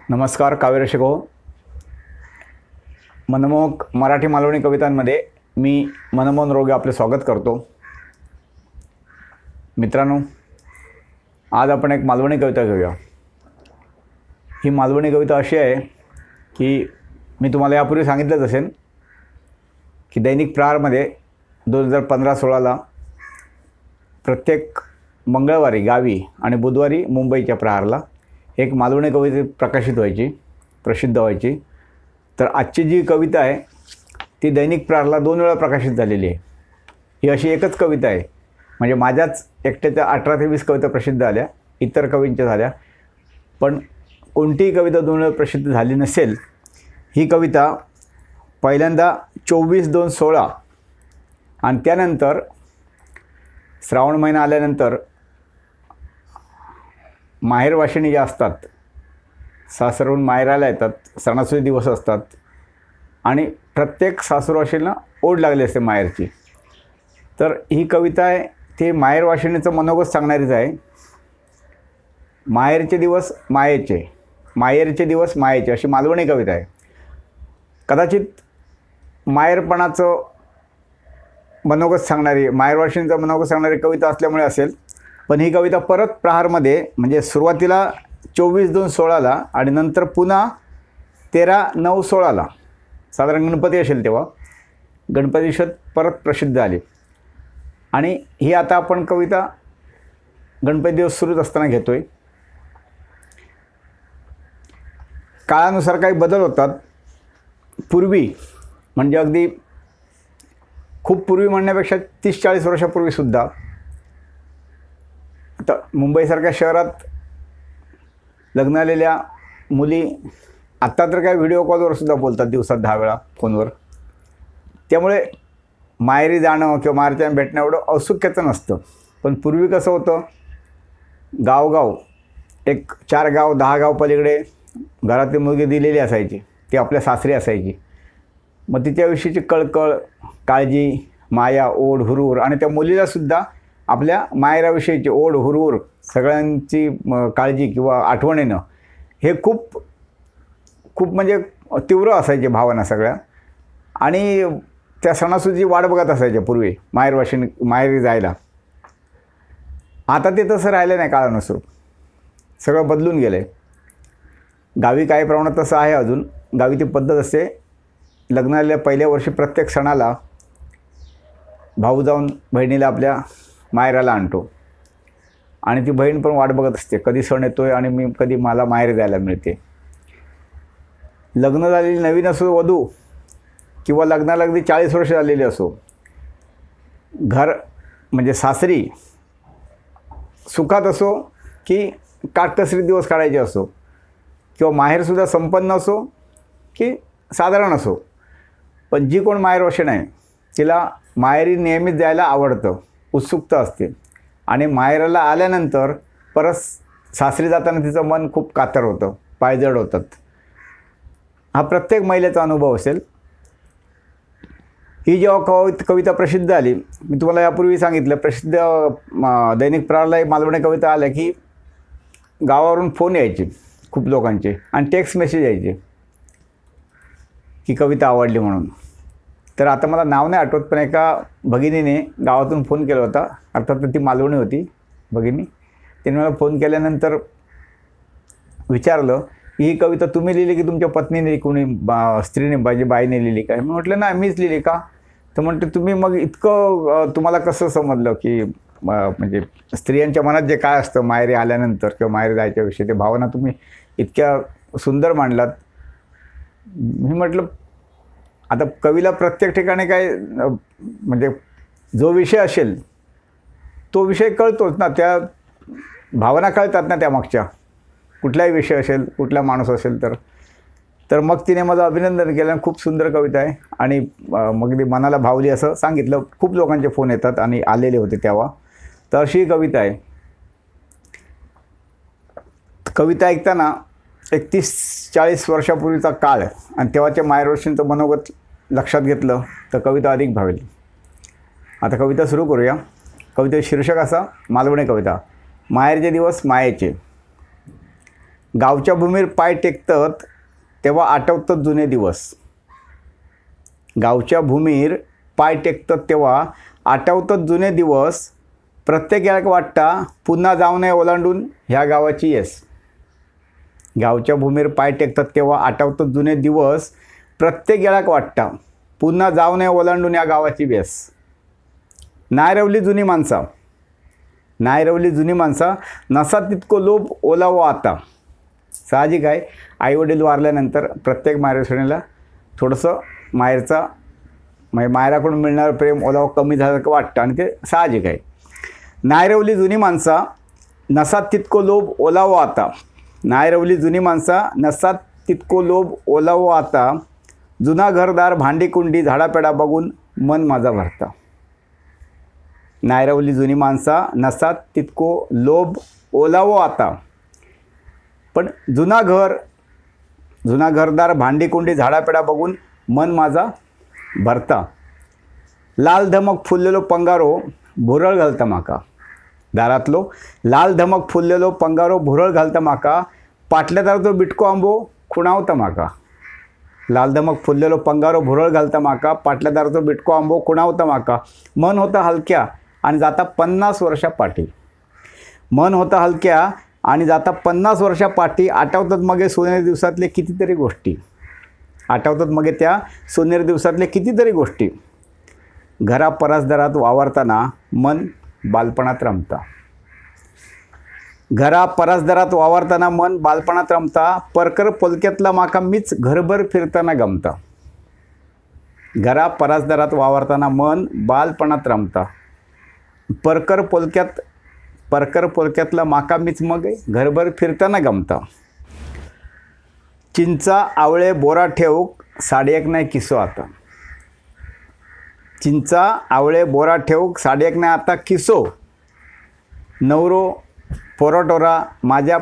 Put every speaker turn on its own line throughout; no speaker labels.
नमस्कार काव्यरसिक हो. मनमोहक मराठी मालवणी कवितांमध्ये मी मनमोहन रोगे आपले स्वागत करतो. मित्रांनो, आज आपण एक मालवणी कविता घेऊया. ही मालवणी कविता अशी आहे की मी तुम्हाला यापूर्वी सांगितलंच असेल की दैनिक प्रहारमध्ये 2015-16ला प्रत्येक मंगळवारी गावी आणि बुधवारी मुंबईच्या प्रहारला एक मालवणी कविता प्रकाशित व्हायची, प्रसिद्ध व्हायची. तर आजची जी कविता आहे ती दैनिक प्रहारला 2 वेळा प्रकाशित झालेली आहे. ही अशी एकच कविता आहे, म्हणजे माझ्याच एकट्याच्या 18 ते 20 कविता प्रसिद्ध झाल्या, इतर कवींच्या झाल्या, पण कोणतीही कविता 2 वेळा प्रसिद्ध झाली नसेल. ही कविता पहिल्यांदा 24/2/16 आणि त्यानंतर श्रावण महिना आल्यानंतर माहेरवाशिणी ज्या असतात, सासरहून माहेराला येतात, सणासुदी दिवस असतात आणि प्रत्येक सासूरवाशिणीला ओढ लागली असते माहेरची. तर ही कविता आहे ती माहेरवाशिणीचं मनोगत सांगणारीच आहे. माहेरचे दिवस मायेचे, माहेरचे दिवस मायेचे अशी मालवणी कविता आहे. कदाचित माहेरपणाचं मनोगत सांगणारी, माहेरवाशिणीचं मनोगत सांगणारी कविता असल्यामुळे असेल. पण ही कविता परत प्रहारमध्ये, म्हणजे सुरुवातीला 24/2/16ला आणि नंतर पुन्हा 13/9/16ला, साधारण गणपती असेल तेव्हा, गणपती दिवसात परत प्रसिद्ध झाली. आणि ही आता आपण कविता गणपती दिवस सुरूच असताना घेतो आहे. काळानुसार काही बदल होतात. पूर्वी, म्हणजे अगदी खूप पूर्वी म्हणण्यापेक्षा 30-40 वर्षापूर्वीसुद्धा आता मुंबईसारख्या शहरात लग्न आलेल्या मुली आत्ता तर काय व्हिडिओ कॉलवर सुद्धा बोलतात दिवसात 10 वेळा फोनवर. त्यामुळे माहेरी जाणं किंवा माहेरच्या भेटणं एवढं औत्सुक्याचं नसतं. पण पूर्वी कसं होतं, गावगाव, एक 4 गाव 10 गाव पलीकडे घरातली मुलगी दिलेली असायची, ती आपल्या सासरी असायची. मग तिच्याविषयीची कळकळ, काळजी, माया, ओढ, हुरूर, आणि त्या मुलीलासुद्धा आपल्या मायराविषयीची ओढ, हुरूर, सगळ्यांची काळजी किंवा आठवण येणं हे खूप खूप म्हणजे तीव्र असायचे भावना सगळ्या. आणि त्या सणासुदीची वाट बघत असायच्या पूर्वी माहेरी जायला. आता ते तसं राहिलं नाही. काळानुसार सगळं बदलून गेलं आहे. गावी काही प्रमाणात तसं आहे अजून. गावी ती पद्धत असते, लग्नाला पहिल्या वर्षी प्रत्येक सणाला भाऊ जाऊन बहिणीला आपल्या माहेराला आणतो आणि ती बहीण पण वाट बघत असते, कधी सण येतो आहे आणि कधी मला माहेर जायला मिळते. लग्न झालेली नवीन असो वधू किंवा लग्नाला अगदी 40 वर्ष झालेली असो, घर म्हणजे सासरी सुखात असो की काटकसरी दिवस काढायचे असो, किंवा माहेरसुद्धा संपन्न असो की साधारण असो, पण जी कोण माहेरवाशीण आहे तिला माहेरी नियमित जायला आवडतं, उत्सुकता असते. आणि माहेराला आल्यानंतर परत सासरी जाताना तिचं मन खूप कातर होतं, पायजड होतात. हा प्रत्येक महिलेचा अनुभव असेल. ही जेव्हा कविता प्रसिद्ध आली, मी तुम्हाला यापूर्वी सांगितलं, प्रसिद्ध दैनिक प्रहारला एक मालवणी कविता आल्या की गावावरून फोन यायचे खूप लोकांचे आणि टेक्स्ट मेसेज यायचे की कविता आवडली म्हणून. तर आता मला नाव नाही आठवत, पण एका भगिनीने गावातून फोन केला होता. अर्थात ती मालवणी होती भगिनी. तिने मला फोन केल्यानंतर विचारलं की ही कविता तुम्ही लिहिली की तुमच्या पत्नीने, कोणी स्त्रीने, बाईने लिहिली काय? मी म्हटलं नाही, मीच लिहिली. का? तर म्हणते तुम्ही मग इतकं तुम्हाला कसं समजलं की म्हणजे स्त्रियांच्या मनात जे काय असतं माहेरी आल्यानंतर किंवा माहेरी जायच्या विषयी, ते भावना तुम्ही इतक्या सुंदर मांडलात. मी म्हटलं आता कवीला प्रत्येक ठिकाणी काय म्हणजे जो विषय असेल तो विषय कळतोच ना, त्या भावना कळतात ना त्या मागच्या. कुठलाही विषय असेल, कुठला माणूस असेल तर मग तिने माझं अभिनंदन केलं. खूप सुंदर कविता आहे आणि मग ती मनाला भावली असं सांगितलं. खूप लोकांचे फोन येतात आणि आलेले होते तेव्हा. तर अशी कविता आहे. कविता ऐकताना एक 30-40 वर्षापूर्वीचा काळ आणि तेव्हाच्या माहेरवाशिणीचं मनोगत लक्षात घेतलं तर कविता अधिक भावेल. आता कविता सुरू करूया. कवितेचं शीर्षक असा, मालवणी कविता, माहेरचे दिवस मायेचे. गावच्या भूमीवर पाय टेकतात तेव्हा आठवतात जुने दिवस. गावच्या भूमीवर पाय टेकतात तेव्हा आठवतात जुने दिवस. प्रत्येकाला वाटता पुन्हा जाऊ नये ओलांडून ह्या गावाची येस. गावच्या भूमीवर पाय टेकतात तेव्हा आठवतात जुने दिवस. प्रत्येकाला वाटता पुन्हा जाऊ नये ओलांडून या गावाची वेस. नाही रवली जुनी माणसा, नाही रवली जुनी माणसा, नसा तितको लोभ ओलावा आता. साहजिक आहे, आईवडील वारल्यानंतर प्रत्येक माहेरसणीला थोडंसं माहेरचा म्हणजे मायराकडून मिळणारं प्रेम ओलावा कमी झालं वाटतं आणि ते साहजिक आहे. नाही रवली जुनी माणसा, नसा तितको लोभ ओलावा आता. नाही रवली जुनी माणसा, नसा तितको लोभ ओलावा आता. जुना घरदार भांडी कुंडी झाडापेडा बघून मन माझा भरता. नाही रवली जुनी माणसा, नसा तितको लोभ ओलावा आता. पण जुना घरदार भांडी कुंडी झाडापेडा बघून मन माझा भरता. लाल धमक फुललेलो पंगारो भुरळ घालता माका. दारातलो लाल धमक फुललेलो पंगारो भुरळ घालता माका. पाटल्या दाराचो बिटको आंबो खुणावता माका. लाल धमक फुललेलो पंगारो भुरळ घालता माका. पाटल्या दाराचो बिटको आंबो खुणावता माका. मन होता हलक्या आणि जाता 50 वर्षापाठी. मन होता हलक्या आणि जाता 50 वर्षापाठी. आठवतात मगे सोनेरी दिवसातले कितीतरी गोष्टी. आठवतात मगे त्या सोनेरी दिवसातले कितीतरी गोष्टी. घरा परसदारात वावरताना मन बालपणात रमता. घरा परसदारात वावरताना मन बालपणात रमता. परकर पोलक्यातला माका मीच घरभर फिरताना गमता. घरा परसदारात वावरताना मन बालपणात रमता. परकर पोलक्यातला माका मीच मग घरभर फिरताना गमता. चिंचा आवळे बोरा ठेवूक 1.5 नाही किसो आता. चिंचा आवळे बोरा ठेवूक 1.5 नाही आता किसो. नवरो पोराटोरा माझ्या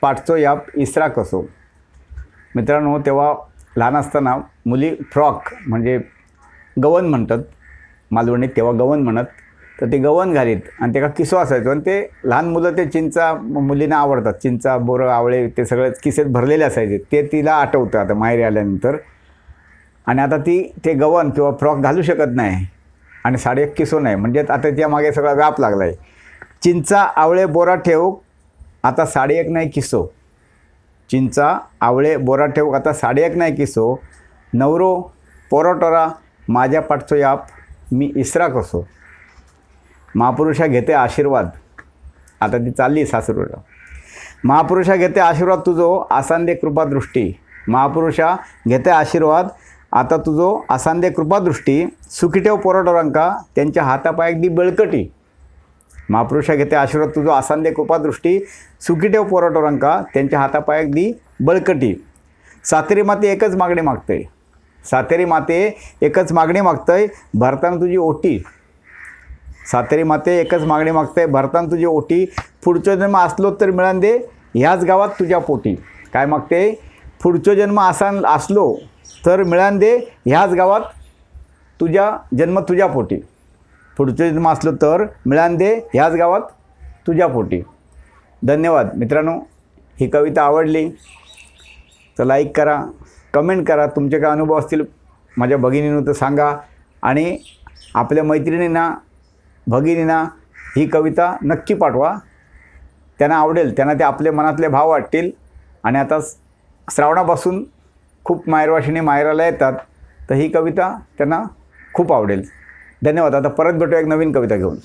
पाठचो याप इसरा कसो. मित्रांनो, तेव्हा लहान असताना मुली फ्रॉक म्हणजे गवन म्हणतात मालवणीत, तेव्हा गवन म्हणत. तर ते गवन घालीत आणि त्याला किसो असायचो आणि ते लहान मुलं ते चिंचा मुलींना आवडतात. चिंचा बोरं आवळे ते सगळे किसेत भरलेले असायचे. ते तिला आठवतं आता माहेरी आल्यानंतर. आणि आता ती ते गवन किंवा फ्रॉक घालू शकत नाही आणि 1.5 किसो नाही. म्हणजे आता त्या मागे सगळा व्याप लागला आहे. चिंचा आवळे बोरा ठेवूक आता 1.5 नाही किसो. चिंचा आवळे बोरा ठेवूक आता 1.5 नाही किसो. नवरो पोराटोरा माझ्या पाठचो याप मी इसरा कसो. महापुरुषा घेते आशीर्वाद. आता ती चालली सासरूला. महापुरुषा घेते आशीर्वाद तुझो आसांदे कृपादृष्टी. महापुरुषा घेते आशीर्वाद आता तुझो आसांदे कृपादृष्टी. सुखी ठेव पोराटोरांका त्यांच्या हातापाय अगदी बळकटी. महापुरुषा घेते आशीर्वाद तुझो आसांदे कृपादृष्टी. सुखी ठेव पोराटोरांका त्यांच्या हातापाय अगदी बळकटी. सातेरी माते एकच मागणी मागतंय. सातेरी माते एकच मागणी मागतंय भरताना तुझी ओटी. सातेरी माते एकच मागणी मागतंय भरताना तुझी ओटी. पुढचा जन्म असलो तर मिळान दे ह्याच गावात तुझ्या पोटी. काय मागते? पुढचा जन्म असलो तर मिळान दे ह्याच गावात तुझ्या पोटी. पुढचं जन्म असलो तर मिळान दे ह्याच गावात तुझ्या पोटी. धन्यवाद मित्रांनो. ही कविता आवडली तर लाईक करा, कमेंट करा. तुमचे काय अनुभव असतील माझ्या भगिनीनं तर सांगा. आणि आपल्या मैत्रिणींना भगिनींना ही कविता नक्की पाठवा. त्यांना आवडेल, त्यांना ते आपले मनातले भाव वाटतील. आणि आता श्रावणापासून खूप माहेरवाशिणी माहेराला येतात तर ही कविता त्यांना खूप आवडेल. धन्यवाद. आता परत भेटू एक नवीन कविता घेऊन.